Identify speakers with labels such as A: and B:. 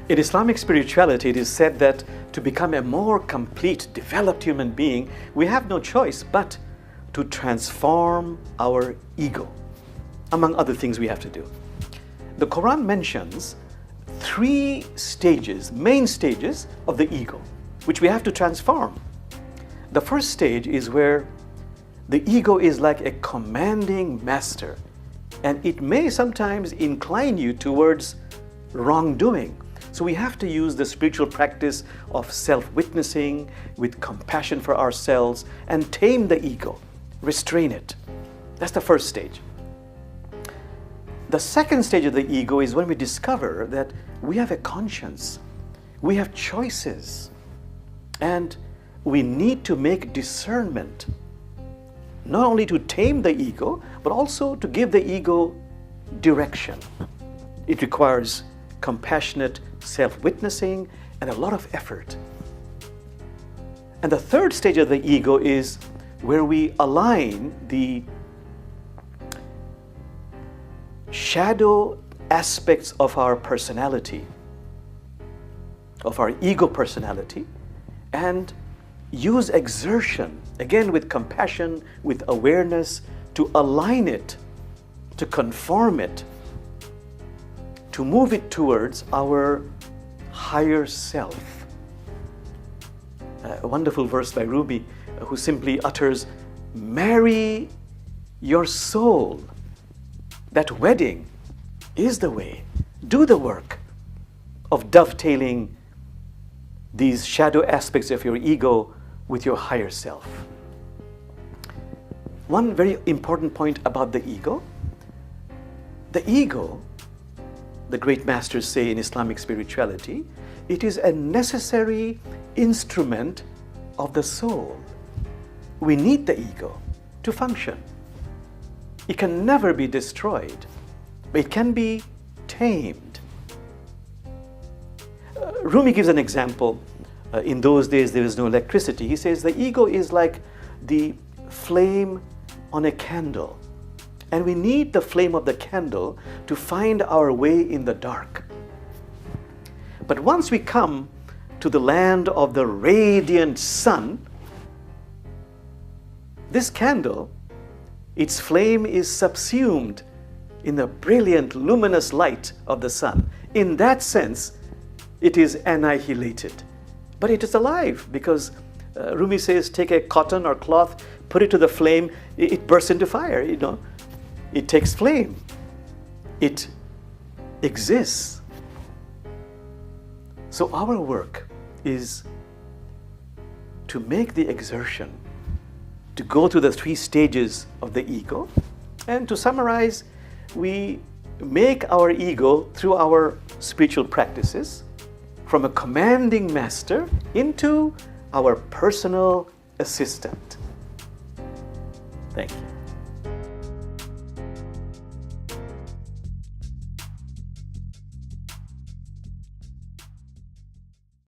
A: In Islamic spirituality, it is said that to become a more complete, developed human being, we have no choice but to transform our ego, among other things we have to do. The Quran mentions 3 stages, main stages of the ego, which we have to transform. The first stage is where the ego is like a commanding master, and it may sometimes incline you towards wrongdoing. So we have to use the spiritual practice of self-witnessing with compassion for ourselves and tame the ego, restrain it. That's the first stage. The second stage of the ego is when we discover that we have a conscience, we have choices, and we need to make discernment, not only to tame the ego, but also to give the ego direction. It requires compassionate self-witnessing and a lot of effort. And the third stage of the ego is where we align the shadow aspects of our personality, of our ego personality, and use exertion, again with compassion, with awareness, to align it, to conform it, to move it towards our higher self. A wonderful verse by Rumi, who simply utters, "Marry your soul. That wedding is the way." Do the work of dovetailing these shadow aspects of your ego with your higher self. One very important point about the ego, the great masters say in Islamic spirituality, it is a necessary instrument of the soul. We need the ego to function. It can never be destroyed, but it can be tamed. Rumi gives an example. In those days, there was no electricity. He says the ego is like the flame on a candle. And we need the flame of the candle to find our way in the dark. But once we come to the land of the radiant sun, this candle, its flame is subsumed in the brilliant, luminous light of the sun. In that sense, it is annihilated. But it is alive because Rumi says, take a cotton or cloth, put it to the flame, it bursts into fire, It takes flame. It exists. So our work is to make the exertion, to go through the 3 stages of the ego. And to summarize, we make our ego through our spiritual practices from a commanding master into our personal assistant. Thank you.